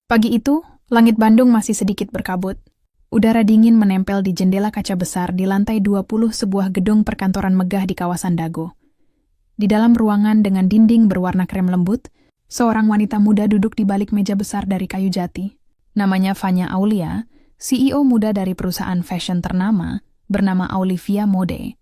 Pagi itu, langit Bandung masih sedikit berkabut. Udara dingin menempel di jendela kaca besar di lantai 20 sebuah gedung perkantoran megah di kawasan Dago. Di dalam ruangan dengan dinding berwarna krem lembut, seorang wanita muda duduk di balik meja besar dari kayu jati. Namanya Fanya Aulia, CEO muda dari perusahaan fashion ternama bernama Olivia Mode.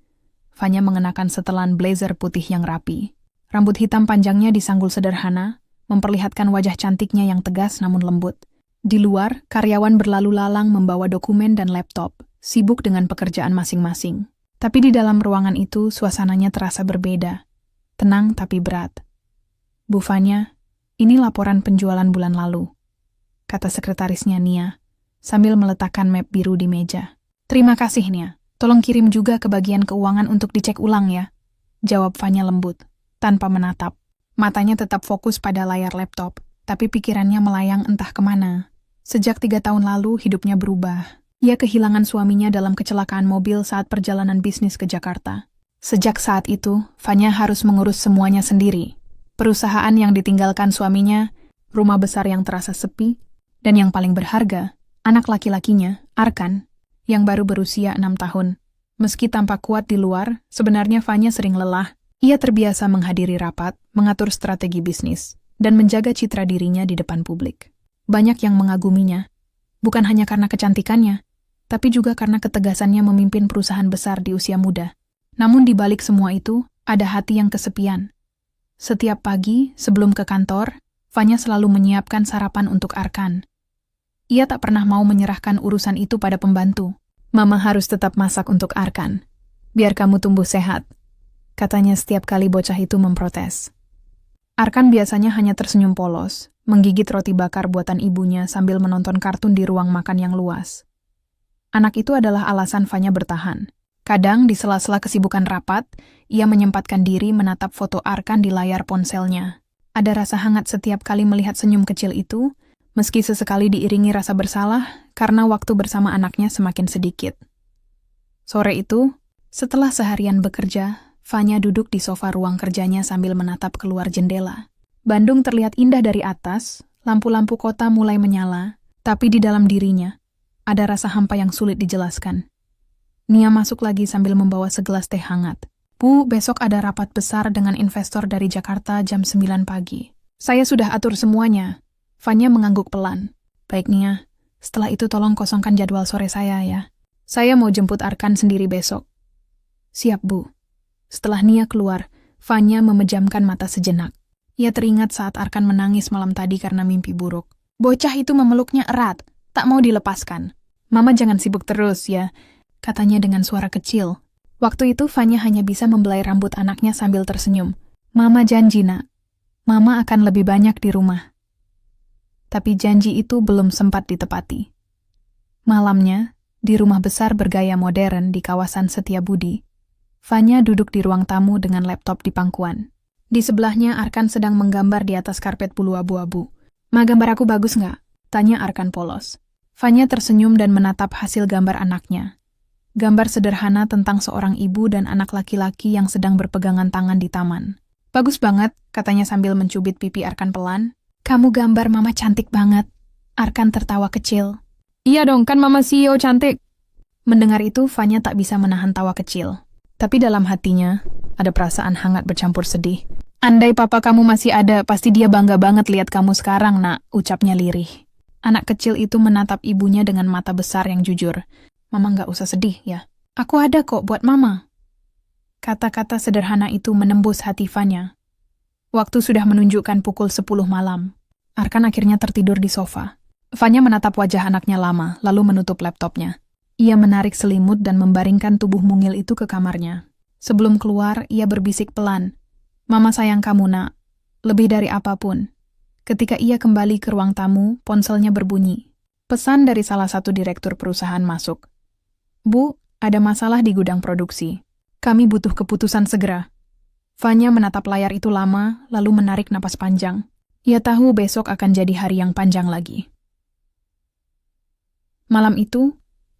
Fanya mengenakan setelan blazer putih yang rapi. Rambut hitam panjangnya disanggul sederhana, memperlihatkan wajah cantiknya yang tegas namun lembut. Di luar, karyawan berlalu lalang membawa dokumen dan laptop, sibuk dengan pekerjaan masing-masing. Tapi di dalam ruangan itu, suasananya terasa berbeda. Tenang tapi berat. "Bu Fanya, ini laporan penjualan bulan lalu," kata sekretarisnya Nia, sambil meletakkan map biru di meja. "Terima kasih, Nia. Tolong kirim juga ke bagian keuangan untuk dicek ulang ya," jawab Fanya lembut, tanpa menatap. Matanya tetap fokus pada layar laptop, tapi pikirannya melayang entah kemana. Sejak 3 tahun lalu, hidupnya berubah. Ia kehilangan suaminya dalam kecelakaan mobil saat perjalanan bisnis ke Jakarta. Sejak saat itu, Fanya harus mengurus semuanya sendiri. Perusahaan yang ditinggalkan suaminya, rumah besar yang terasa sepi, dan yang paling berharga, anak laki-lakinya, Arkan, yang baru berusia 6 tahun. Meski tampak kuat di luar, sebenarnya Fanya sering lelah. Ia terbiasa menghadiri rapat, mengatur strategi bisnis, dan menjaga citra dirinya di depan publik. Banyak yang mengaguminya, bukan hanya karena kecantikannya, tapi juga karena ketegasannya memimpin perusahaan besar di usia muda. Namun di balik semua itu, ada hati yang kesepian. Setiap pagi, sebelum ke kantor, Fanya selalu menyiapkan sarapan untuk Arkan. Ia tak pernah mau menyerahkan urusan itu pada pembantu. "Mama harus tetap masak untuk Arkan, biar kamu tumbuh sehat," katanya setiap kali bocah itu memprotes. Arkan biasanya hanya tersenyum polos, menggigit roti bakar buatan ibunya sambil menonton kartun di ruang makan yang luas. Anak itu adalah alasan Fanya bertahan. Kadang di sela-sela kesibukan rapat, ia menyempatkan diri menatap foto Arkan di layar ponselnya. Ada rasa hangat setiap kali melihat senyum kecil itu, meski sesekali diiringi rasa bersalah karena waktu bersama anaknya semakin sedikit. Sore itu, setelah seharian bekerja, Fanya duduk di sofa ruang kerjanya sambil menatap keluar jendela. Bandung terlihat indah dari atas, lampu-lampu kota mulai menyala, tapi di dalam dirinya ada rasa hampa yang sulit dijelaskan. Nia masuk lagi sambil membawa segelas teh hangat. "Bu, besok ada rapat besar dengan investor dari Jakarta jam 9 pagi. Saya sudah atur semuanya." Fanya mengangguk pelan. "Baik Nia, setelah itu tolong kosongkan jadwal sore saya ya. Saya mau jemput Arkan sendiri besok." "Siap, Bu." Setelah Nia keluar, Fanya memejamkan mata sejenak. Ia teringat saat Arkan menangis malam tadi karena mimpi buruk. Bocah itu memeluknya erat, tak mau dilepaskan. "Mama jangan sibuk terus ya," katanya dengan suara kecil. Waktu itu Fanya hanya bisa membelai rambut anaknya sambil tersenyum. "Mama janji, Nak. Mama akan lebih banyak di rumah." Tapi janji itu belum sempat ditepati. Malamnya, di rumah besar bergaya modern di kawasan Setiabudi, Fanya duduk di ruang tamu dengan laptop di pangkuan. Di sebelahnya Arkan sedang menggambar di atas karpet bulu abu-abu. "Ma, gambar aku bagus nggak?" tanya Arkan polos. Fanya tersenyum dan menatap hasil gambar anaknya. Gambar sederhana tentang seorang ibu dan anak laki-laki yang sedang berpegangan tangan di taman. "Bagus banget," katanya sambil mencubit pipi Arkan pelan. "Kamu gambar Mama cantik banget." Arkan tertawa kecil. "Iya dong, kan Mama CEO cantik." Mendengar itu, Fanya tak bisa menahan tawa kecil. Tapi dalam hatinya, ada perasaan hangat bercampur sedih. "Andai papa kamu masih ada, pasti dia bangga banget lihat kamu sekarang, Nak," ucapnya lirih. Anak kecil itu menatap ibunya dengan mata besar yang jujur. "Mama nggak usah sedih ya. Aku ada kok buat Mama." Kata-kata sederhana itu menembus hati Fanya. Waktu sudah menunjukkan pukul 10 malam. Arkan akhirnya tertidur di sofa. Fanya menatap wajah anaknya lama, lalu menutup laptopnya. Ia menarik selimut dan membaringkan tubuh mungil itu ke kamarnya. Sebelum keluar, ia berbisik pelan. "Mama sayang kamu, Nak. Lebih dari apapun." Ketika ia kembali ke ruang tamu, ponselnya berbunyi. Pesan dari salah satu direktur perusahaan masuk. "Bu, ada masalah di gudang produksi. Kami butuh keputusan segera." Fanya menatap layar itu lama, lalu menarik napas panjang. Ia tahu besok akan jadi hari yang panjang lagi. Malam itu,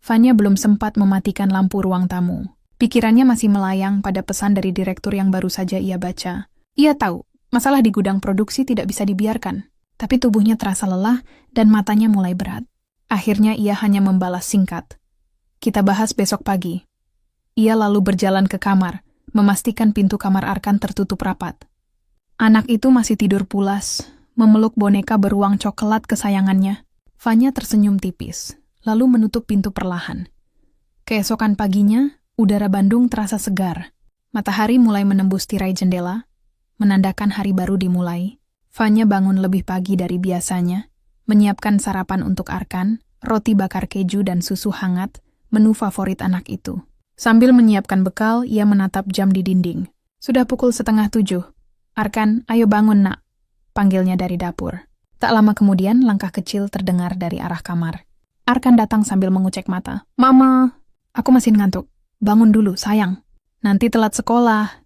Fanya belum sempat mematikan lampu ruang tamu. Pikirannya masih melayang pada pesan dari direktur yang baru saja ia baca. Ia tahu, masalah di gudang produksi tidak bisa dibiarkan. Tapi tubuhnya terasa lelah dan matanya mulai berat. Akhirnya ia hanya membalas singkat. Kita bahas besok pagi. Ia lalu berjalan ke kamar, memastikan pintu kamar Arkan tertutup rapat. Anak itu masih tidur pulas, memeluk boneka beruang coklat kesayangannya. Fanya tersenyum tipis, lalu menutup pintu perlahan. Keesokan paginya, udara Bandung terasa segar. Matahari mulai menembus tirai jendela, menandakan hari baru dimulai. Fanya bangun lebih pagi dari biasanya, menyiapkan sarapan untuk Arkan, roti bakar keju dan susu hangat, menu favorit anak itu. Sambil menyiapkan bekal, ia menatap jam di dinding. Sudah pukul 6:30. Arkan, ayo bangun nak, panggilnya dari dapur. Tak lama kemudian, langkah kecil terdengar dari arah kamar. Arkan datang sambil mengucek mata. Mama, aku masih ngantuk. Bangun dulu, sayang. Nanti telat sekolah.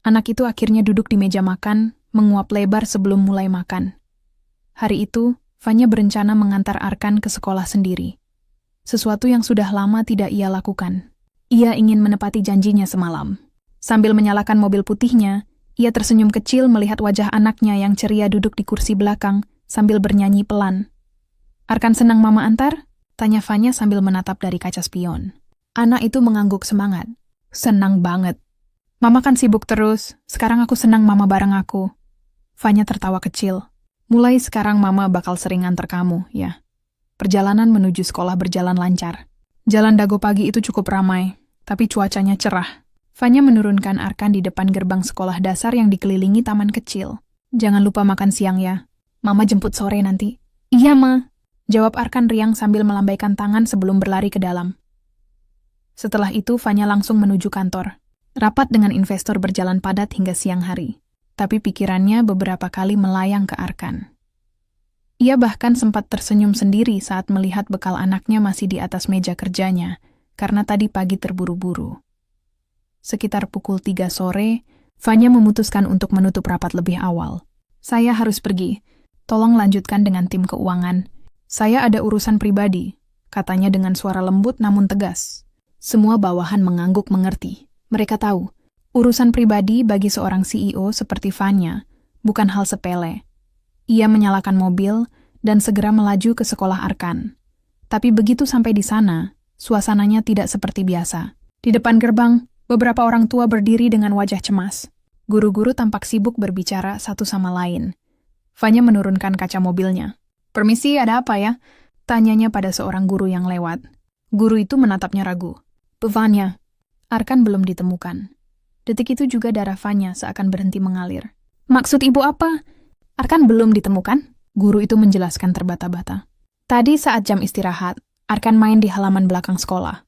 Anak itu akhirnya duduk di meja makan, menguap lebar sebelum mulai makan. Hari itu, Fanya berencana mengantar Arkan ke sekolah sendiri. Sesuatu yang sudah lama tidak ia lakukan. Ia ingin menepati janjinya semalam. Sambil menyalakan mobil putihnya, ia tersenyum kecil melihat wajah anaknya yang ceria duduk di kursi belakang sambil bernyanyi pelan. Arkan senang mama antar? Tanya Fanya sambil menatap dari kaca spion. Anak itu mengangguk semangat. Senang banget. Mama kan sibuk terus, sekarang aku senang mama bareng aku. Fanya tertawa kecil. Mulai sekarang mama bakal sering antar kamu, ya. Perjalanan menuju sekolah berjalan lancar. Jalan Dago pagi itu cukup ramai, tapi cuacanya cerah. Fanya menurunkan Arkan di depan gerbang sekolah dasar yang dikelilingi taman kecil. Jangan lupa makan siang ya. Mama jemput sore nanti. Iya, Ma. Jawab Arkan riang sambil melambaikan tangan sebelum berlari ke dalam. Setelah itu, Fanya langsung menuju kantor. Rapat dengan investor berjalan padat hingga siang hari. Tapi pikirannya beberapa kali melayang ke Arkan. Ia bahkan sempat tersenyum sendiri saat melihat bekal anaknya masih di atas meja kerjanya, karena tadi pagi terburu-buru. Sekitar pukul 3 sore, Fanya memutuskan untuk menutup rapat lebih awal. Saya harus pergi. Tolong lanjutkan dengan tim keuangan. Saya ada urusan pribadi, katanya dengan suara lembut namun tegas. Semua bawahan mengangguk mengerti. Mereka tahu, urusan pribadi bagi seorang CEO seperti Fanya bukan hal sepele. Ia menyalakan mobil dan segera melaju ke sekolah Arkan. Tapi begitu sampai di sana, suasananya tidak seperti biasa. Di depan gerbang, beberapa orang tua berdiri dengan wajah cemas. Guru-guru tampak sibuk berbicara satu sama lain. Fanya menurunkan kaca mobilnya. Permisi, ada apa ya? Tanyanya pada seorang guru yang lewat. Guru itu menatapnya ragu. Bu Fanya, Arkan belum ditemukan. Detik itu juga darah Fanya seakan berhenti mengalir. Maksud ibu apa? Arkan belum ditemukan? Guru itu menjelaskan terbata-bata. Tadi saat jam istirahat, Arkan main di halaman belakang sekolah.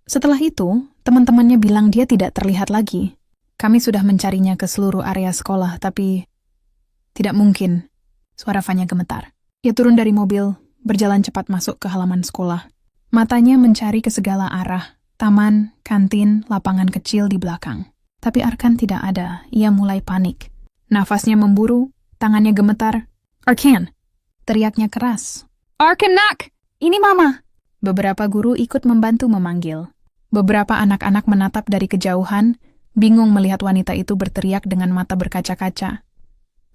Setelah itu, teman-temannya bilang dia tidak terlihat lagi. Kami sudah mencarinya ke seluruh area sekolah, tapi tidak mungkin. Suara Fanya gemetar. Ia turun dari mobil, berjalan cepat masuk ke halaman sekolah. Matanya mencari ke segala arah, taman, kantin, lapangan kecil di belakang. Tapi Arkan tidak ada, ia mulai panik. Nafasnya memburu, tangannya gemetar. Arkan! Teriaknya keras. Arkan nak! Ini mama! Beberapa guru ikut membantu memanggil. Beberapa anak-anak menatap dari kejauhan, bingung melihat wanita itu berteriak dengan mata berkaca-kaca.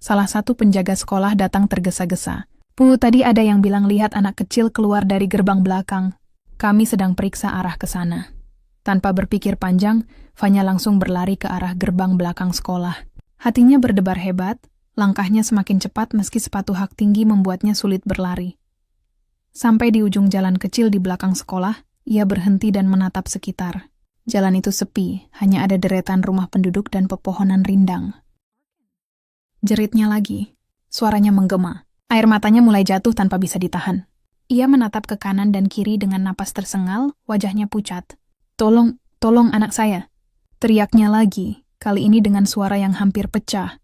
Salah satu penjaga sekolah datang tergesa-gesa. Bu, tadi ada yang bilang lihat anak kecil keluar dari gerbang belakang. Kami sedang periksa arah ke sana. Tanpa berpikir panjang, Fanya langsung berlari ke arah gerbang belakang sekolah. Hatinya berdebar hebat, langkahnya semakin cepat meski sepatu hak tinggi membuatnya sulit berlari. Sampai di ujung jalan kecil di belakang sekolah, ia berhenti dan menatap sekitar. Jalan itu sepi, hanya ada deretan rumah penduduk dan pepohonan rindang. Jeritnya lagi, suaranya menggema. Air matanya mulai jatuh tanpa bisa ditahan. Ia menatap ke kanan dan kiri dengan napas tersengal, wajahnya pucat. Tolong anak saya. Teriaknya lagi, kali ini dengan suara yang hampir pecah.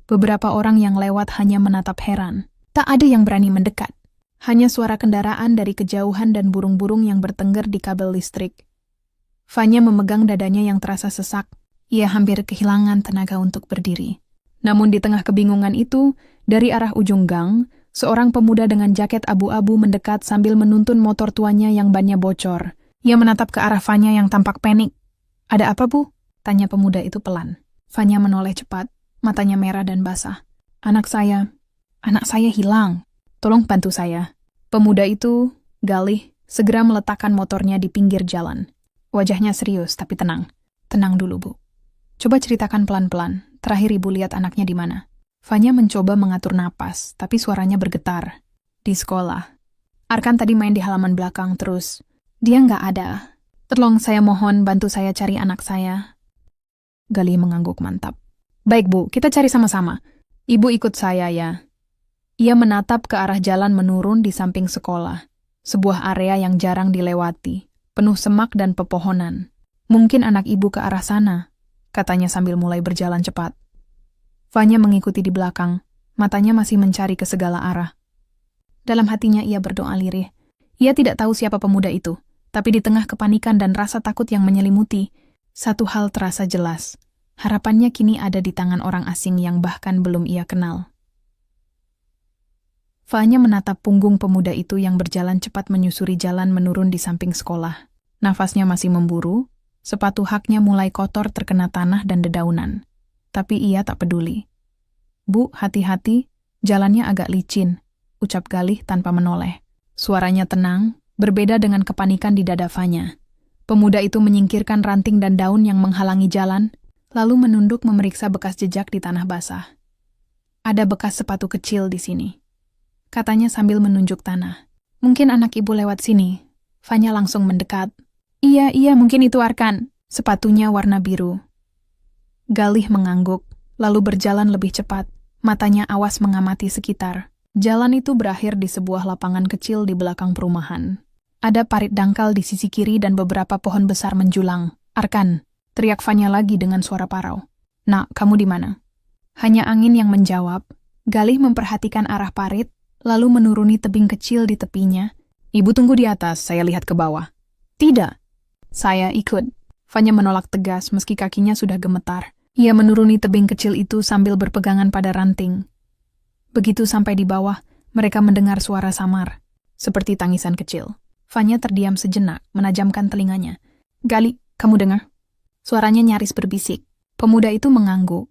Beberapa orang yang lewat hanya menatap heran. Tak ada yang berani mendekat. Hanya suara kendaraan dari kejauhan dan burung-burung yang bertengger di kabel listrik. Fanya memegang dadanya yang terasa sesak. Ia hampir kehilangan tenaga untuk berdiri. Namun di tengah kebingungan itu, dari arah ujung gang, seorang pemuda dengan jaket abu-abu mendekat sambil menuntun motor tuanya yang bannya bocor. Ia menatap ke arah Fanya yang tampak panik. Ada apa, Bu? Tanya pemuda itu pelan. Fanya menoleh cepat, matanya merah dan basah. Anak saya, Anak saya hilang. Tolong bantu saya. Pemuda itu, Galih, segera meletakkan motornya di pinggir jalan. Wajahnya serius tapi tenang. Tenang dulu, Bu. Coba ceritakan pelan-pelan. Terakhir Ibu lihat anaknya di mana? Fanya mencoba mengatur napas, tapi suaranya bergetar. Di sekolah. Arkan tadi main di halaman belakang terus. Dia nggak ada. Tolong saya mohon bantu saya cari anak saya. Galih mengangguk mantap. Baik, Bu, kita cari sama-sama. Ibu ikut saya ya. Ia menatap ke arah jalan menurun di samping sekolah. Sebuah area yang jarang dilewati, penuh semak dan pepohonan. Mungkin anak ibu ke arah sana, katanya sambil mulai berjalan cepat. Fanya mengikuti di belakang, matanya masih mencari ke segala arah. Dalam hatinya ia berdoa lirih. Ia tidak tahu siapa pemuda itu, tapi di tengah kepanikan dan rasa takut yang menyelimuti, satu hal terasa jelas. Harapannya kini ada di tangan orang asing yang bahkan belum ia kenal. Fanya menatap punggung pemuda itu yang berjalan cepat menyusuri jalan menurun di samping sekolah. Nafasnya masih memburu, sepatu haknya mulai kotor terkena tanah dan dedaunan. Tapi ia tak peduli. Bu, hati-hati, jalannya agak licin, ucap Galih tanpa menoleh. Suaranya tenang, berbeda dengan kepanikan di dada Fanya. Pemuda itu menyingkirkan ranting dan daun yang menghalangi jalan, lalu menunduk memeriksa bekas jejak di tanah basah. Ada bekas sepatu kecil di sini, katanya sambil menunjuk tanah. Mungkin anak ibu lewat sini. Fanya langsung mendekat. Iya, mungkin itu Arkan. Sepatunya warna biru. Galih mengangguk, lalu berjalan lebih cepat. Matanya awas mengamati sekitar. Jalan itu berakhir di sebuah lapangan kecil di belakang perumahan. Ada parit dangkal di sisi kiri dan beberapa pohon besar menjulang. Arkan, teriak Fanya lagi dengan suara parau. Nak, kamu di mana? Hanya angin yang menjawab. Galih memperhatikan arah parit, lalu menuruni tebing kecil di tepinya. Ibu tunggu di atas, saya lihat ke bawah. Tidak. Saya ikut. Fanya menolak tegas meski kakinya sudah gemetar. Ia menuruni tebing kecil itu sambil berpegangan pada ranting. Begitu sampai di bawah, mereka mendengar suara samar, seperti tangisan kecil. Fanya terdiam sejenak, menajamkan telinganya. Gali, kamu dengar? Suaranya nyaris berbisik. Pemuda itu mengangguk,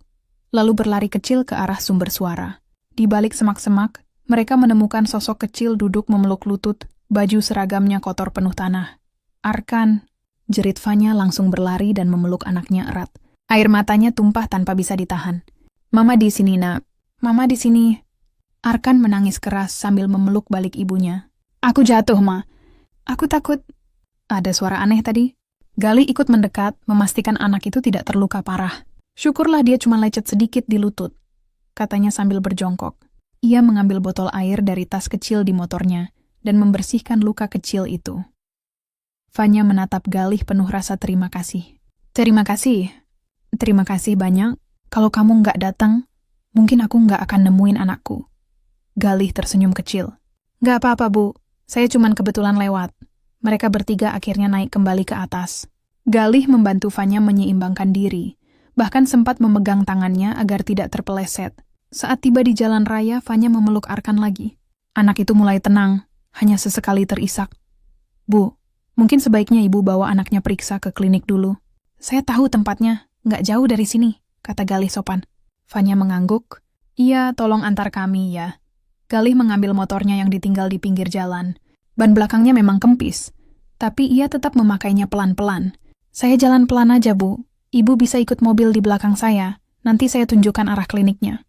lalu berlari kecil ke arah sumber suara. Di balik semak-semak, mereka menemukan sosok kecil duduk memeluk lutut, baju seragamnya kotor penuh tanah. Arkan, jerit Fanya langsung berlari dan memeluk anaknya erat. Air matanya tumpah tanpa bisa ditahan. Mama di sini, nak. Mama di sini. Arkan menangis keras sambil memeluk balik ibunya. Aku jatuh, Ma. Aku takut. Ada suara aneh tadi. Galih ikut mendekat, memastikan anak itu tidak terluka parah. Syukurlah dia cuma lecet sedikit di lutut, katanya sambil berjongkok. Ia mengambil botol air dari tas kecil di motornya dan membersihkan luka kecil itu. Fanya menatap Galih penuh rasa terima kasih. Terima kasih. Terima kasih banyak. Kalau kamu nggak datang, mungkin aku nggak akan nemuin anakku. Galih tersenyum kecil. Nggak apa-apa, Bu. Saya cuman kebetulan lewat. Mereka bertiga akhirnya naik kembali ke atas. Galih membantu Fanya menyeimbangkan diri, bahkan sempat memegang tangannya agar tidak terpeleset. Saat tiba di jalan raya, Fanya memeluk Arkan lagi. Anak itu mulai tenang, hanya sesekali terisak. Bu, mungkin sebaiknya ibu bawa anaknya periksa ke klinik dulu. Saya tahu tempatnya, nggak jauh dari sini, kata Galih sopan. Fanya mengangguk. Iya, tolong antar kami ya. Galih mengambil motornya yang ditinggal di pinggir jalan. Ban belakangnya memang kempis, tapi ia tetap memakainya pelan-pelan. Saya jalan pelan aja, Bu. Ibu bisa ikut mobil di belakang saya. Nanti saya tunjukkan arah kliniknya.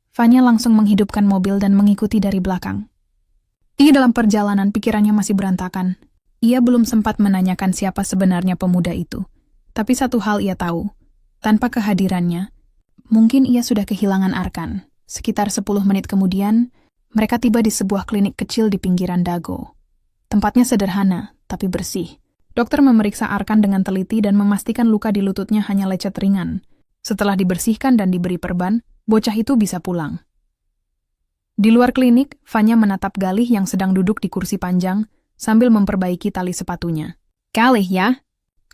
Fanya langsung menghidupkan mobil dan mengikuti dari belakang. Dalam perjalanan pikirannya masih berantakan. Ia belum sempat menanyakan siapa sebenarnya pemuda itu. Tapi satu hal ia tahu. Tanpa kehadirannya, mungkin ia sudah kehilangan Arkan. Sekitar 10 menit kemudian, mereka tiba di sebuah klinik kecil di pinggiran Dago. Tempatnya sederhana, tapi bersih. Dokter memeriksa Arkan dengan teliti dan memastikan luka di lututnya hanya lecet ringan. Setelah dibersihkan dan diberi perban, bocah itu bisa pulang. Di luar klinik, Fanya menatap Galih yang sedang duduk di kursi panjang sambil memperbaiki tali sepatunya. Galih ya?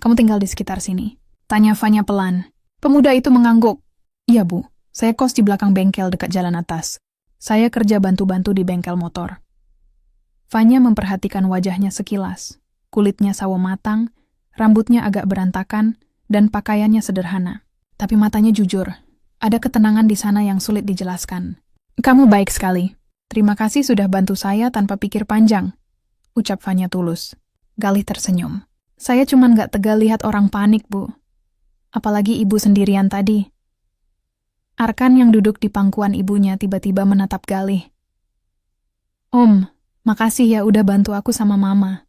Kamu tinggal di sekitar sini? Tanya Fanya pelan. Pemuda itu mengangguk. Iya, Bu. Saya kos di belakang bengkel dekat jalan atas. Saya kerja bantu-bantu di bengkel motor. Fanya memperhatikan wajahnya sekilas. Kulitnya sawo matang, rambutnya agak berantakan, dan pakaiannya sederhana. Tapi matanya jujur. Ada ketenangan di sana yang sulit dijelaskan. Kamu baik sekali. Terima kasih sudah bantu saya tanpa pikir panjang, ucap Fanya tulus. Galih tersenyum. Saya cuman gak tega lihat orang panik, Bu. Apalagi ibu sendirian tadi. Arkan yang duduk di pangkuan ibunya tiba-tiba menatap Galih. Om, makasih ya udah bantu aku sama Mama.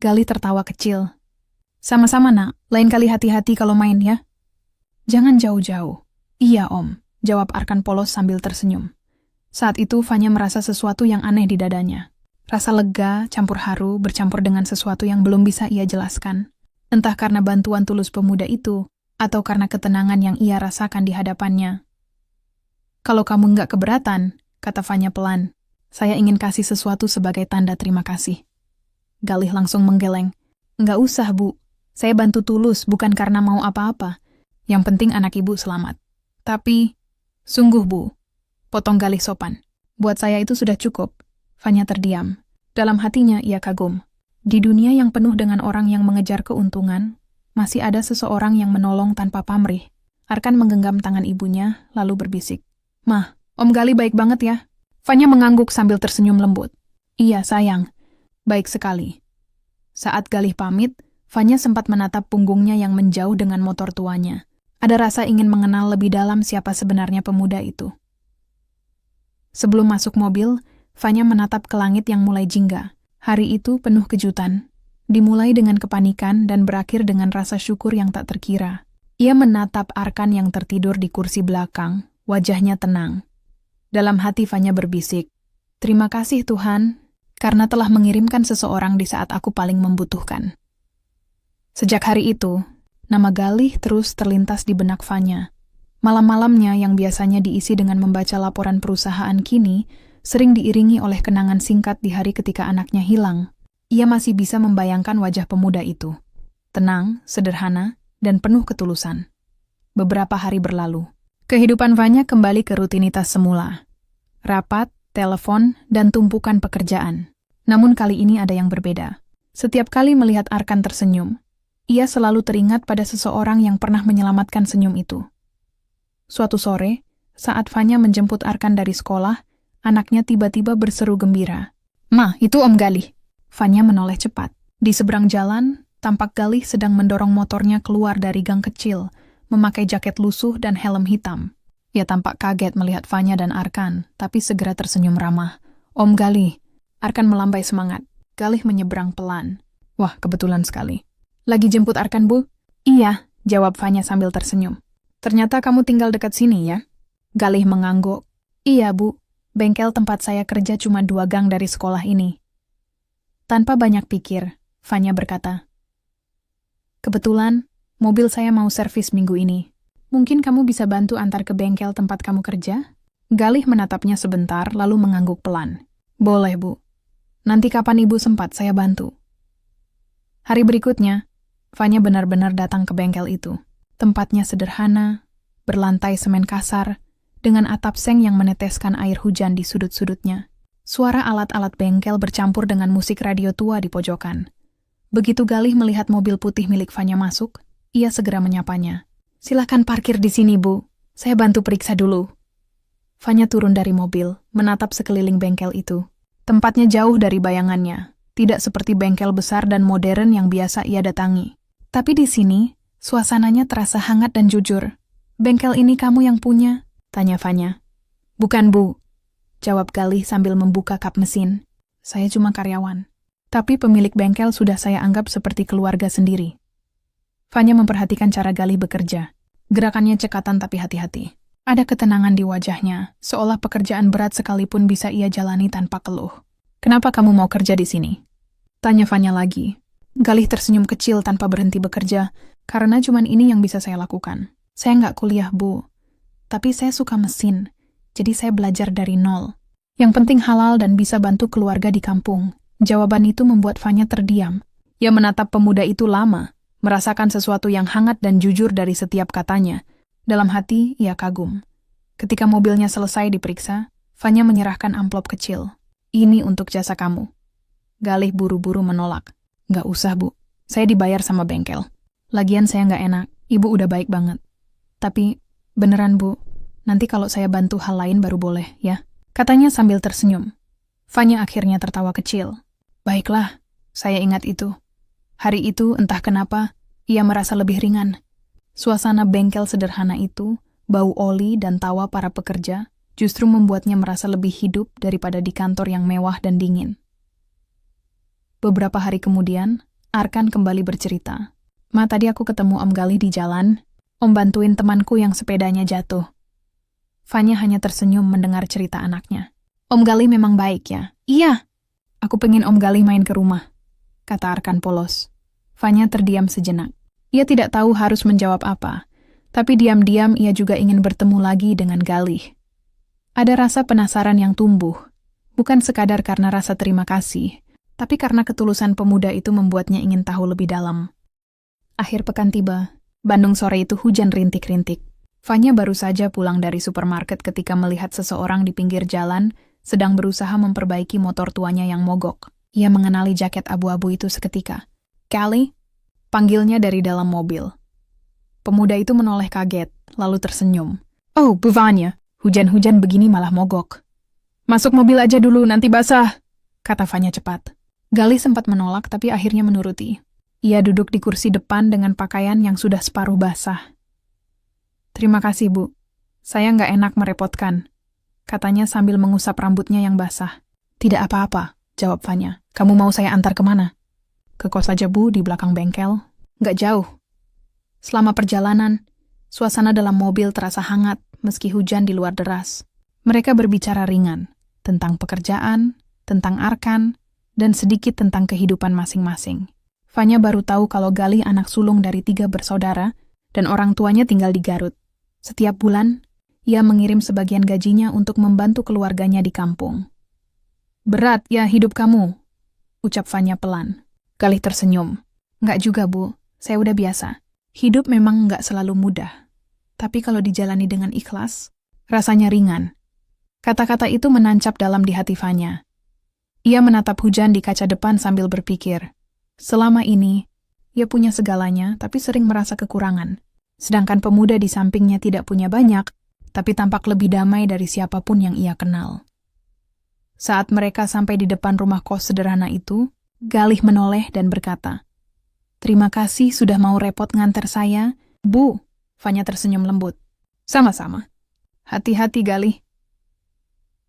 Galih tertawa kecil. Sama-sama nak, lain kali hati-hati kalau main ya. Jangan jauh-jauh. Iya Om, jawab Arkan polos sambil tersenyum. Saat itu Fanya merasa sesuatu yang aneh di dadanya. Rasa lega, campur haru, bercampur dengan sesuatu yang belum bisa ia jelaskan. Entah karena bantuan tulus pemuda itu, atau karena ketenangan yang ia rasakan di hadapannya. Kalau kamu nggak keberatan, kata Fanya pelan, saya ingin kasih sesuatu sebagai tanda terima kasih. Galih langsung menggeleng. Nggak usah, Bu. Saya bantu tulus, bukan karena mau apa-apa. Yang penting anak ibu selamat. Tapi, sungguh, Bu. Potong Galih sopan. Buat saya itu sudah cukup. Fanya terdiam. Dalam hatinya ia kagum. Di dunia yang penuh dengan orang yang mengejar keuntungan, masih ada seseorang yang menolong tanpa pamrih. Arkan menggenggam tangan ibunya, lalu berbisik. Mah, Om Galih baik banget ya. Fanya mengangguk sambil tersenyum lembut. Iya, sayang. Baik sekali. Saat Galih pamit, Fanya sempat menatap punggungnya yang menjauh dengan motor tuanya. Ada rasa ingin mengenal lebih dalam siapa sebenarnya pemuda itu. Sebelum masuk mobil, Fanya menatap ke langit yang mulai jingga. Hari itu penuh kejutan. Dimulai dengan kepanikan dan berakhir dengan rasa syukur yang tak terkira. Ia menatap Arkan yang tertidur di kursi belakang, wajahnya tenang. Dalam hati Fanya berbisik, terima kasih Tuhan, karena telah mengirimkan seseorang di saat aku paling membutuhkan. Sejak hari itu, nama Galih terus terlintas di benak Fanya. Malam-malamnya yang biasanya diisi dengan membaca laporan perusahaan kini, sering diiringi oleh kenangan singkat di hari ketika anaknya hilang. Ia masih bisa membayangkan wajah pemuda itu. Tenang, sederhana, dan penuh ketulusan. Beberapa hari berlalu. Kehidupan Fanya kembali ke rutinitas semula. Rapat, telepon, dan tumpukan pekerjaan. Namun kali ini ada yang berbeda. Setiap kali melihat Arkan tersenyum, ia selalu teringat pada seseorang yang pernah menyelamatkan senyum itu. Suatu sore, saat Fanya menjemput Arkan dari sekolah, anaknya tiba-tiba berseru gembira. Ma, itu Om Galih. Fanya menoleh cepat. Di seberang jalan, tampak Galih sedang mendorong motornya keluar dari gang kecil, memakai jaket lusuh dan helm hitam. Ia tampak kaget melihat Fanya dan Arkan, tapi segera tersenyum ramah. Om Galih. Arkan melambai semangat. Galih menyeberang pelan. Wah, kebetulan sekali. Lagi jemput Arkan, Bu? Iya, jawab Fanya sambil tersenyum. Ternyata kamu tinggal dekat sini, ya? Galih mengangguk. Iya, Bu. Bengkel tempat saya kerja cuma 2 gang dari sekolah ini. Tanpa banyak pikir, Fanya berkata. Kebetulan, mobil saya mau servis minggu ini. Mungkin kamu bisa bantu antar ke bengkel tempat kamu kerja? Galih menatapnya sebentar, lalu mengangguk pelan. Boleh, Bu. Nanti kapan Ibu sempat, saya bantu. Hari berikutnya, Fanya benar-benar datang ke bengkel itu. Tempatnya sederhana, berlantai semen kasar, dengan atap seng yang meneteskan air hujan di sudut-sudutnya. Suara alat-alat bengkel bercampur dengan musik radio tua di pojokan. Begitu Galih melihat mobil putih milik Fanya masuk, ia segera menyapanya. Silahkan parkir di sini, Bu. Saya bantu periksa dulu. Fanya turun dari mobil, menatap sekeliling bengkel itu. Tempatnya jauh dari bayangannya, tidak seperti bengkel besar dan modern yang biasa ia datangi. Tapi di sini, suasananya terasa hangat dan jujur. Bengkel ini kamu yang punya? Tanya Fanya. Bukan, Bu. Jawab Galih sambil membuka kap mesin. Saya cuma karyawan. Tapi pemilik bengkel sudah saya anggap seperti keluarga sendiri. Fanya memperhatikan cara Galih bekerja. Gerakannya cekatan tapi hati-hati. Ada ketenangan di wajahnya, seolah pekerjaan berat sekalipun bisa ia jalani tanpa keluh. Kenapa kamu mau kerja di sini? Tanya Fanya lagi. Galih tersenyum kecil tanpa berhenti bekerja, karena cuma ini yang bisa saya lakukan. Saya nggak kuliah, Bu. Tapi saya suka mesin, jadi saya belajar dari nol. Yang penting halal dan bisa bantu keluarga di kampung. Jawaban itu membuat Fanya terdiam. Ia menatap pemuda itu lama, merasakan sesuatu yang hangat dan jujur dari setiap katanya. Dalam hati, ia kagum. Ketika mobilnya selesai diperiksa, Fanya menyerahkan amplop kecil. Ini untuk jasa kamu. Galih buru-buru menolak. Nggak usah, Bu. Saya dibayar sama bengkel. Lagian saya nggak enak. Ibu udah baik banget. Tapi, beneran, Bu, Nanti kalau saya bantu hal lain baru boleh, ya? Katanya sambil tersenyum. Fanya akhirnya tertawa kecil. Baiklah, saya ingat itu. Hari itu, entah kenapa, ia merasa lebih ringan. Suasana bengkel sederhana itu, bau oli dan tawa para pekerja, justru membuatnya merasa lebih hidup daripada di kantor yang mewah dan dingin. Beberapa hari kemudian, Arkan kembali bercerita. Ma, tadi aku ketemu Om Galih di jalan. Om bantuin temanku yang sepedanya jatuh. Fanya hanya tersenyum mendengar cerita anaknya. Om Galih memang baik ya? Iya. Aku pengen Om Galih main ke rumah, kata Arkan polos. Fanya terdiam sejenak. Ia tidak tahu harus menjawab apa, tapi diam-diam ia juga ingin bertemu lagi dengan Galih. Ada rasa penasaran yang tumbuh, bukan sekadar karena rasa terima kasih, tapi karena ketulusan pemuda itu membuatnya ingin tahu lebih dalam. Akhir pekan tiba. Bandung sore itu hujan rintik-rintik. Fanya baru saja pulang dari supermarket ketika melihat seseorang di pinggir jalan sedang berusaha memperbaiki motor tuanya yang mogok. Ia mengenali jaket abu-abu itu seketika. Callie? Panggilnya dari dalam mobil. Pemuda itu menoleh kaget, lalu tersenyum. Oh, Bu Vanya, hujan-hujan begini malah mogok. Masuk mobil aja dulu, nanti basah, kata Fanya cepat. Galih sempat menolak tapi akhirnya menuruti. Ia duduk di kursi depan dengan pakaian yang sudah separuh basah. Terima kasih, Bu. Saya nggak enak merepotkan, katanya sambil mengusap rambutnya yang basah. Tidak apa-apa, jawab Fanya. Kamu mau saya antar kemana? Ke kos aja, Bu, di belakang bengkel. Nggak jauh. Selama perjalanan, suasana dalam mobil terasa hangat meski hujan di luar deras. Mereka berbicara ringan, tentang pekerjaan, tentang Arkan, dan sedikit tentang kehidupan masing-masing. Fanya baru tahu kalau Galih anak sulung dari 3 bersaudara dan orang tuanya tinggal di Garut. Setiap bulan, ia mengirim sebagian gajinya untuk membantu keluarganya di kampung. Berat ya hidup kamu, ucap Fanya pelan. Galih tersenyum. Nggak juga, Bu. Saya udah biasa. Hidup memang nggak selalu mudah. Tapi kalau dijalani dengan ikhlas, rasanya ringan. Kata-kata itu menancap dalam di hati Fanya. Ia menatap hujan di kaca depan sambil berpikir. Selama ini, ia punya segalanya tapi sering merasa kekurangan. Sedangkan pemuda di sampingnya tidak punya banyak, tapi tampak lebih damai dari siapapun yang ia kenal. Saat mereka sampai di depan rumah kos sederhana itu, Galih menoleh dan berkata, "Terima kasih sudah mau repot nganter saya, Bu." Fanya tersenyum lembut. Sama-sama. Hati-hati, Galih.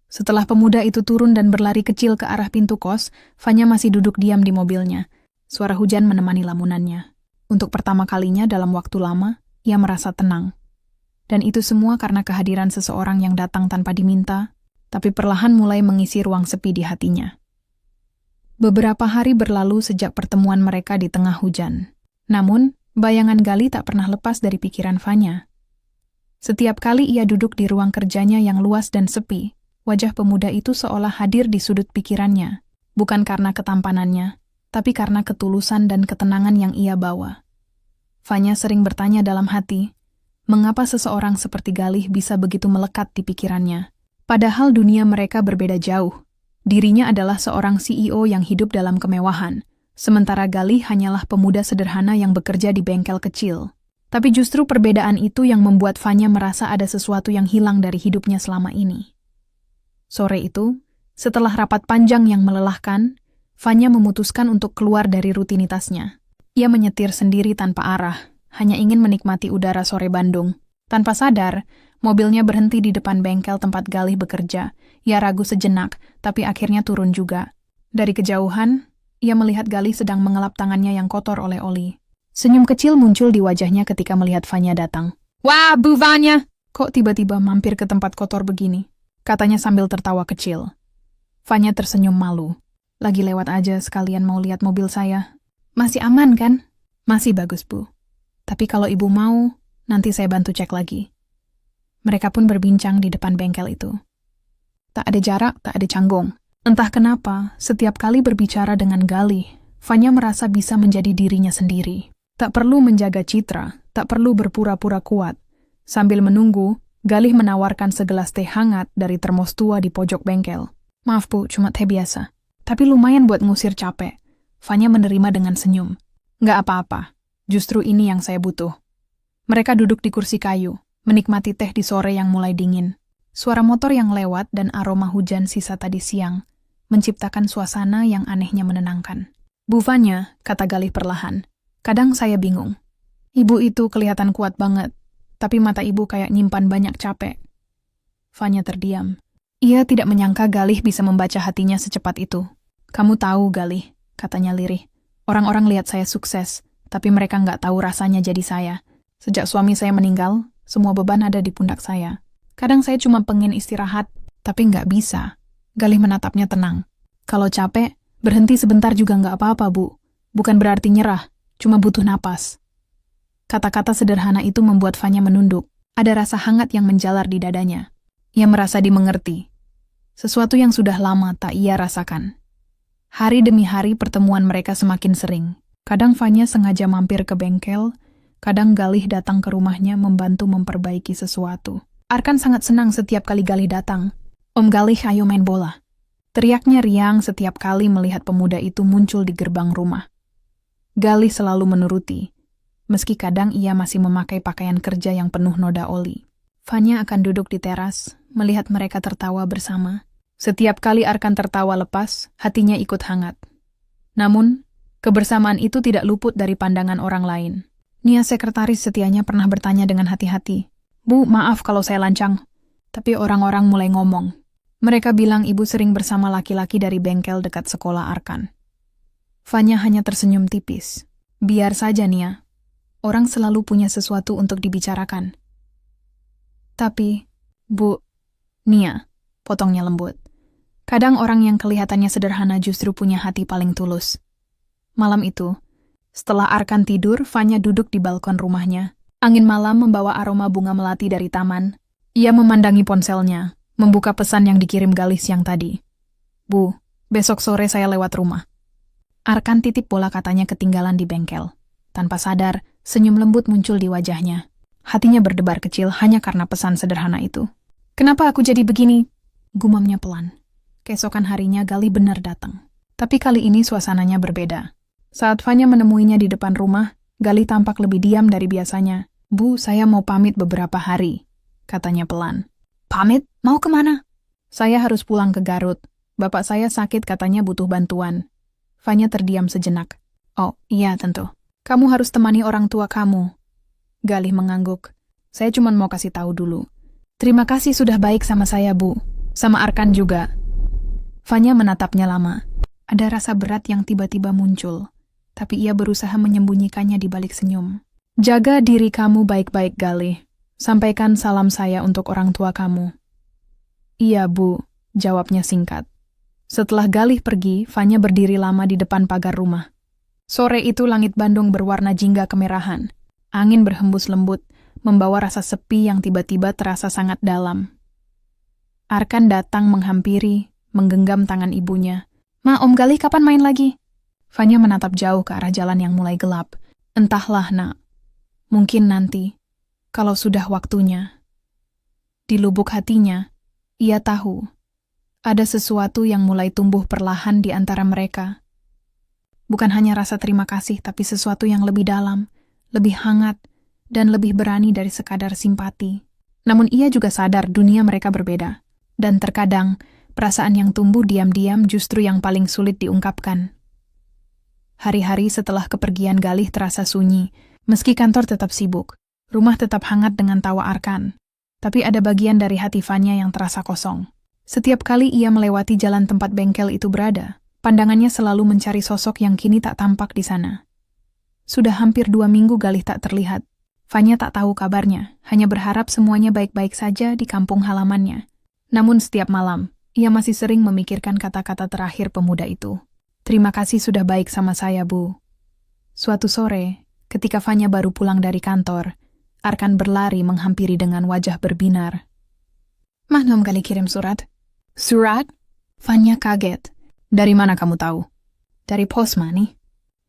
Setelah pemuda itu turun dan berlari kecil ke arah pintu kos, Fanya masih duduk diam di mobilnya. Suara hujan menemani lamunannya. Untuk pertama kalinya dalam waktu lama, ia merasa tenang. Dan itu semua karena kehadiran seseorang yang datang tanpa diminta, tapi perlahan mulai mengisi ruang sepi di hatinya. Beberapa hari berlalu sejak pertemuan mereka di tengah hujan. Namun, bayangan Galih tak pernah lepas dari pikiran Fanya. Setiap kali ia duduk di ruang kerjanya yang luas dan sepi, wajah pemuda itu seolah hadir di sudut pikirannya, bukan karena ketampanannya, tapi karena ketulusan dan ketenangan yang ia bawa. Fanya sering bertanya dalam hati, mengapa seseorang seperti Galih bisa begitu melekat di pikirannya? Padahal dunia mereka berbeda jauh. Dirinya adalah seorang CEO yang hidup dalam kemewahan, sementara Galih hanyalah pemuda sederhana yang bekerja di bengkel kecil. Tapi justru perbedaan itu yang membuat Fanya merasa ada sesuatu yang hilang dari hidupnya selama ini. Sore itu, setelah rapat panjang yang melelahkan, Fanya memutuskan untuk keluar dari rutinitasnya. Ia menyetir sendiri tanpa arah, hanya ingin menikmati udara sore Bandung. Tanpa sadar, mobilnya berhenti di depan bengkel tempat Galih bekerja. Ia ragu sejenak, tapi akhirnya turun juga. Dari kejauhan, ia melihat Galih sedang mengelap tangannya yang kotor oleh oli. Senyum kecil muncul di wajahnya ketika melihat Fanya datang. "Wah, Bu Vanya! Kok tiba-tiba mampir ke tempat kotor begini?" katanya sambil tertawa kecil. Fanya tersenyum malu. "Lagi lewat aja sekalian mau lihat mobil saya." "Masih aman kan?" "Masih bagus, Bu. Tapi kalau Ibu mau, nanti saya bantu cek lagi." Mereka pun berbincang di depan bengkel itu. Tak ada jarak, tak ada canggung. Entah kenapa, setiap kali berbicara dengan Galih, Fanya merasa bisa menjadi dirinya sendiri. Tak perlu menjaga citra, tak perlu berpura-pura kuat. Sambil menunggu, Galih menawarkan segelas teh hangat dari termos tua di pojok bengkel. "Maaf, Bu, cuma teh biasa. Tapi lumayan buat ngusir capek." Fanya menerima dengan senyum. "Nggak apa-apa, justru ini yang saya butuh." Mereka duduk di kursi kayu. menikmati teh di sore yang mulai dingin. Suara motor yang lewat dan aroma hujan sisa tadi siang menciptakan suasana yang anehnya menenangkan. "Bu Fanya," kata Galih perlahan, "kadang saya bingung. Ibu itu kelihatan kuat banget, tapi mata ibu kayak nyimpan banyak capek." Fanya terdiam. Ia tidak menyangka Galih bisa membaca hatinya secepat itu. "Kamu tahu, Galih," katanya lirih, "orang-orang lihat saya sukses, tapi mereka nggak tahu rasanya jadi saya. Sejak suami saya meninggal, semua beban ada di pundak saya. Kadang saya cuma pengen istirahat, tapi nggak bisa." Galih menatapnya tenang. "Kalau capek, berhenti sebentar juga nggak apa-apa, Bu. Bukan berarti nyerah, cuma butuh napas." Kata-kata sederhana itu membuat Fanya menunduk. Ada rasa hangat yang menjalar di dadanya. Ia merasa dimengerti. Sesuatu yang sudah lama tak ia rasakan. Hari demi hari pertemuan mereka semakin sering. Kadang Fanya sengaja mampir ke bengkel, kadang Galih datang ke rumahnya membantu memperbaiki sesuatu. Arkan sangat senang setiap kali Galih datang. "Om Galih, ayo main bola." Teriaknya riang setiap kali melihat pemuda itu muncul di gerbang rumah. Galih selalu menuruti, meski kadang ia masih memakai pakaian kerja yang penuh noda oli. Fanya akan duduk di teras, melihat mereka tertawa bersama. Setiap kali Arkan tertawa lepas, hatinya ikut hangat. Namun, kebersamaan itu tidak luput dari pandangan orang lain. Nia sekretaris setianya pernah bertanya dengan hati-hati, "Bu, maaf kalau saya lancang." Tapi orang-orang mulai ngomong. Mereka bilang ibu sering bersama laki-laki dari bengkel dekat sekolah Arkan. Fanya hanya tersenyum tipis. "Biar saja, Nia. Orang selalu punya sesuatu untuk dibicarakan." "Tapi, Bu..." "Nia," potongnya lembut. "Kadang orang yang kelihatannya sederhana justru punya hati paling tulus." Malam itu, setelah Arkan tidur, Fanya duduk di balkon rumahnya. Angin malam membawa aroma bunga melati dari taman. Ia memandangi ponselnya, membuka pesan yang dikirim Galih siang tadi. "Bu, besok sore saya lewat rumah." Arkan titip bola, katanya ketinggalan di bengkel. Tanpa sadar, senyum lembut muncul di wajahnya. Hatinya berdebar kecil hanya karena pesan sederhana itu. "Kenapa aku jadi begini?" gumamnya pelan. Keesokan harinya Galih benar datang. Tapi kali ini suasananya berbeda. Saat Fanya menemuinya di depan rumah, Galih tampak lebih diam dari biasanya. "Bu, saya mau pamit beberapa hari," katanya pelan. "Pamit? Mau kemana?" "Saya harus pulang ke Garut. Bapak saya sakit, katanya butuh bantuan." Fanya terdiam sejenak. "Oh, iya tentu. Kamu harus temani orang tua kamu." Galih mengangguk. "Saya cuma mau kasih tahu dulu. Terima kasih sudah baik sama saya, Bu. Sama Arkan juga." Fanya menatapnya lama. Ada rasa berat yang tiba-tiba muncul, tapi ia berusaha menyembunyikannya di balik senyum. "Jaga diri kamu baik-baik, Galih. Sampaikan salam saya untuk orang tua kamu." "Iya, Bu," jawabnya singkat. Setelah Galih pergi, Fanya berdiri lama di depan pagar rumah. Sore itu langit Bandung berwarna jingga kemerahan. Angin berhembus lembut, membawa rasa sepi yang tiba-tiba terasa sangat dalam. Arkan datang menghampiri, menggenggam tangan ibunya. "Ma, Om Galih kapan main lagi?" Fanya menatap jauh ke arah jalan yang mulai gelap. "Entahlah, Nak. Mungkin nanti, kalau sudah waktunya." Di lubuk hatinya, ia tahu ada sesuatu yang mulai tumbuh perlahan di antara mereka. Bukan hanya rasa terima kasih, tapi sesuatu yang lebih dalam, lebih hangat, dan lebih berani dari sekadar simpati. Namun ia juga sadar dunia mereka berbeda. Dan terkadang, perasaan yang tumbuh diam-diam justru yang paling sulit diungkapkan. Hari-hari setelah kepergian Galih terasa sunyi, meski kantor tetap sibuk. Rumah tetap hangat dengan tawa Arkan. Tapi ada bagian dari hati Fanya yang terasa kosong. Setiap kali ia melewati jalan tempat bengkel itu berada, pandangannya selalu mencari sosok yang kini tak tampak di sana. Sudah hampir 2 minggu Galih tak terlihat. Fanya tak tahu kabarnya, hanya berharap semuanya baik-baik saja di kampung halamannya. Namun setiap malam, ia masih sering memikirkan kata-kata terakhir pemuda itu. "Terima kasih sudah baik sama saya, Bu." Suatu sore, ketika Fanya baru pulang dari kantor, Arkan berlari menghampiri dengan wajah berbinar. "Mana Om Galih kirim surat?" "Surat?" Fanya kaget. "Dari mana kamu tahu?" "Dari pos, Mani."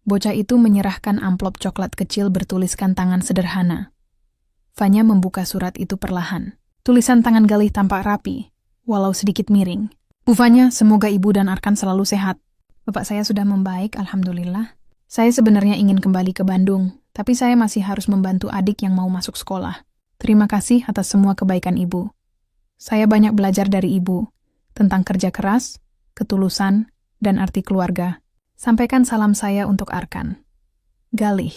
Bocah itu menyerahkan amplop coklat kecil bertuliskan tangan sederhana. Fanya membuka surat itu perlahan. Tulisan tangan Galih tampak rapi, walau sedikit miring. "Bu Fanya, semoga ibu dan Arkan selalu sehat. Bapak saya sudah membaik, alhamdulillah. Saya sebenarnya ingin kembali ke Bandung, tapi saya masih harus membantu adik yang mau masuk sekolah. Terima kasih atas semua kebaikan Ibu. Saya banyak belajar dari Ibu tentang kerja keras, ketulusan, dan arti keluarga. Sampaikan salam saya untuk Arkan. Galih.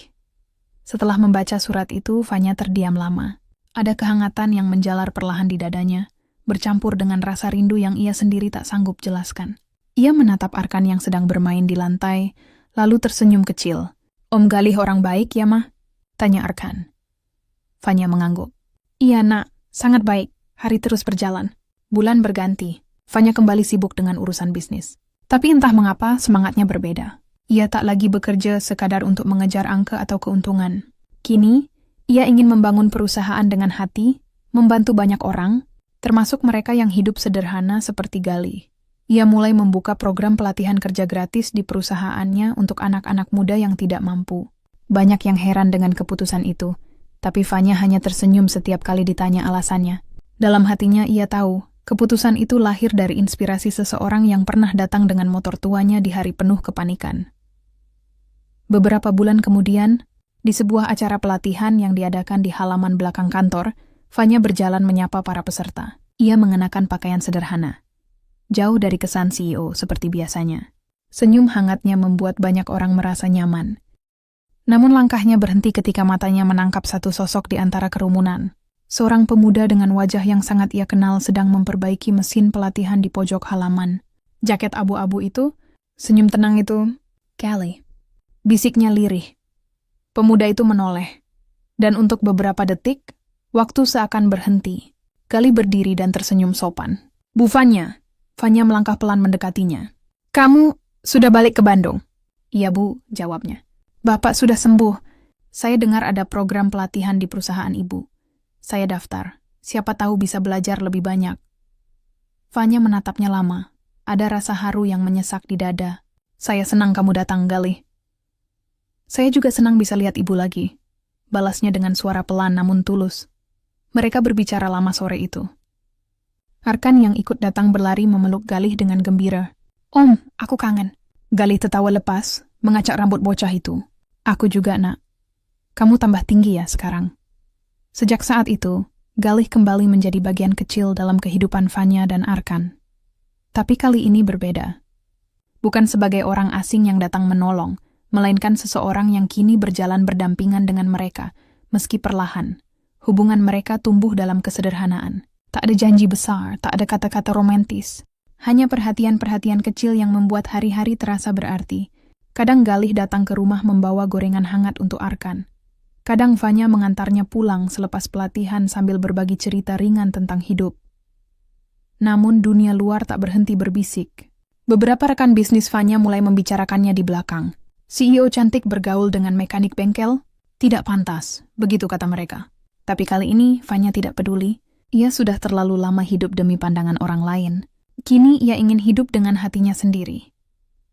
Setelah membaca surat itu, Fanya terdiam lama. Ada kehangatan yang menjalar perlahan di dadanya, bercampur dengan rasa rindu yang ia sendiri tak sanggup jelaskan. Ia menatap Arkan yang sedang bermain di lantai, lalu tersenyum kecil. Om Galih orang baik ya, Mah? Tanya Arkan. Fanya mengangguk. Iya, Nak. Sangat baik. Hari terus berjalan. Bulan berganti. Fanya kembali sibuk dengan urusan bisnis. Tapi entah mengapa semangatnya berbeda. Ia tak lagi bekerja sekadar untuk mengejar angka atau keuntungan. Kini, ia ingin membangun perusahaan dengan hati, membantu banyak orang, termasuk mereka yang hidup sederhana seperti Galih. Ia mulai membuka program pelatihan kerja gratis di perusahaannya untuk anak-anak muda yang tidak mampu. Banyak yang heran dengan keputusan itu, tapi Fanya hanya tersenyum setiap kali ditanya alasannya. Dalam hatinya ia tahu, keputusan itu lahir dari inspirasi seseorang yang pernah datang dengan motor tuanya di hari penuh kepanikan. Beberapa bulan kemudian, di sebuah acara pelatihan yang diadakan di halaman belakang kantor, Fanya berjalan menyapa para peserta. Ia mengenakan pakaian sederhana. Jauh dari kesan CEO seperti biasanya. Senyum hangatnya membuat banyak orang merasa nyaman. Namun langkahnya berhenti ketika matanya menangkap satu sosok di antara kerumunan. Seorang pemuda dengan wajah yang sangat ia kenal sedang memperbaiki mesin pelatihan di pojok halaman. Jaket abu-abu itu, senyum tenang itu, Galih. Bisiknya lirih. Pemuda itu menoleh. Dan untuk beberapa detik, waktu seakan berhenti. Galih berdiri dan tersenyum sopan. Bu Fanya. Fanya melangkah pelan mendekatinya. Kamu sudah balik ke Bandung? Iya, Bu, jawabnya. Bapak sudah sembuh. Saya dengar ada program pelatihan di perusahaan Ibu. Saya daftar. Siapa tahu bisa belajar lebih banyak. Fanya menatapnya lama. Ada rasa haru yang menyesak di dada. Saya senang kamu datang, Galih. Saya juga senang bisa lihat Ibu lagi. Balasnya dengan suara pelan namun tulus. Mereka berbicara lama sore itu. Arkan yang ikut datang berlari memeluk Galih dengan gembira. Om, aku kangen. Galih tertawa lepas, mengacak rambut bocah itu. Aku juga, Nak. Kamu tambah tinggi ya sekarang. Sejak saat itu, Galih kembali menjadi bagian kecil dalam kehidupan Fanya dan Arkan. Tapi kali ini berbeda. Bukan sebagai orang asing yang datang menolong, melainkan seseorang yang kini berjalan berdampingan dengan mereka, meski perlahan. Hubungan mereka tumbuh dalam kesederhanaan. Tak ada janji besar, tak ada kata-kata romantis. Hanya perhatian-perhatian kecil yang membuat hari-hari terasa berarti. Kadang Galih datang ke rumah membawa gorengan hangat untuk Arkan. Kadang Fanya mengantarnya pulang selepas pelatihan sambil berbagi cerita ringan tentang hidup. Namun dunia luar tak berhenti berbisik. Beberapa rekan bisnis Fanya mulai membicarakannya di belakang. CEO cantik bergaul dengan mekanik bengkel? Tidak pantas, begitu kata mereka. Tapi kali ini Fanya tidak peduli. Ia sudah terlalu lama hidup demi pandangan orang lain. Kini ia ingin hidup dengan hatinya sendiri.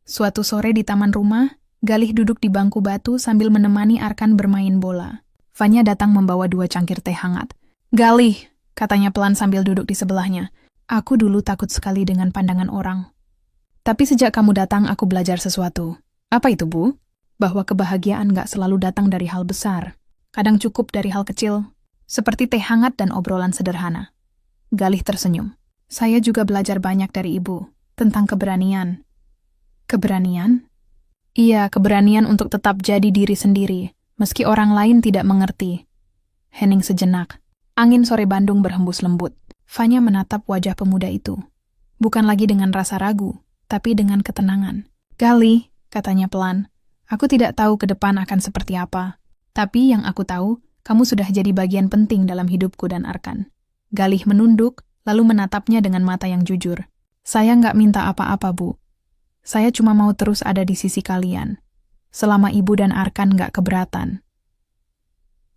Suatu sore di taman rumah, Galih duduk di bangku batu sambil menemani Arkan bermain bola. Fanya datang membawa 2 cangkir teh hangat. Galih, katanya pelan sambil duduk di sebelahnya. Aku dulu takut sekali dengan pandangan orang. Tapi sejak kamu datang aku belajar sesuatu. Apa itu, Bu? Bahwa kebahagiaan gak selalu datang dari hal besar. Kadang cukup dari hal kecil. Seperti teh hangat dan obrolan sederhana. Galih tersenyum. Saya juga belajar banyak dari Ibu. Tentang keberanian. Keberanian? Iya, keberanian untuk tetap jadi diri sendiri. Meski orang lain tidak mengerti. Hening sejenak. Angin sore Bandung berhembus lembut. Fanya menatap wajah pemuda itu. Bukan lagi dengan rasa ragu, tapi dengan ketenangan. Galih, katanya pelan. Aku tidak tahu ke depan akan seperti apa. Tapi yang aku tahu, kamu sudah jadi bagian penting dalam hidupku dan Arkan. Galih menunduk, lalu menatapnya dengan mata yang jujur. Saya nggak minta apa-apa, Bu. Saya cuma mau terus ada di sisi kalian. Selama Ibu dan Arkan nggak keberatan.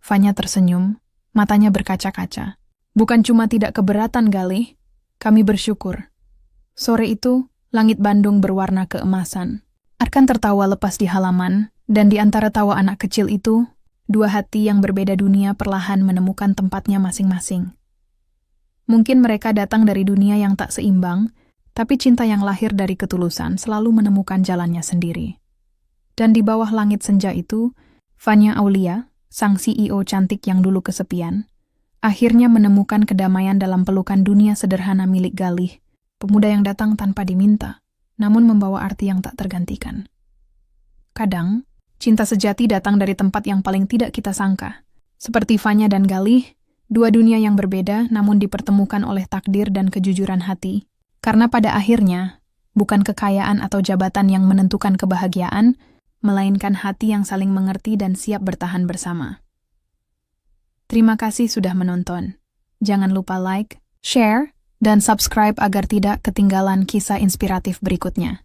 Fanya tersenyum, matanya berkaca-kaca. Bukan cuma tidak keberatan, Galih. Kami bersyukur. Sore itu, langit Bandung berwarna keemasan. Arkan tertawa lepas di halaman, dan di antara tawa anak kecil itu, 2 hati yang berbeda dunia perlahan menemukan tempatnya masing-masing. Mungkin mereka datang dari dunia yang tak seimbang, tapi cinta yang lahir dari ketulusan selalu menemukan jalannya sendiri. Dan di bawah langit senja itu, Fanya Aulia, sang CEO cantik yang dulu kesepian, akhirnya menemukan kedamaian dalam pelukan dunia sederhana milik Galih, pemuda yang datang tanpa diminta, namun membawa arti yang tak tergantikan. Kadang, cinta sejati datang dari tempat yang paling tidak kita sangka. Seperti Vanya dan Galih, dua dunia yang berbeda namun dipertemukan oleh takdir dan kejujuran hati. Karena pada akhirnya, bukan kekayaan atau jabatan yang menentukan kebahagiaan, melainkan hati yang saling mengerti dan siap bertahan bersama. Terima kasih sudah menonton. Jangan lupa like, share, dan subscribe agar tidak ketinggalan kisah inspiratif berikutnya.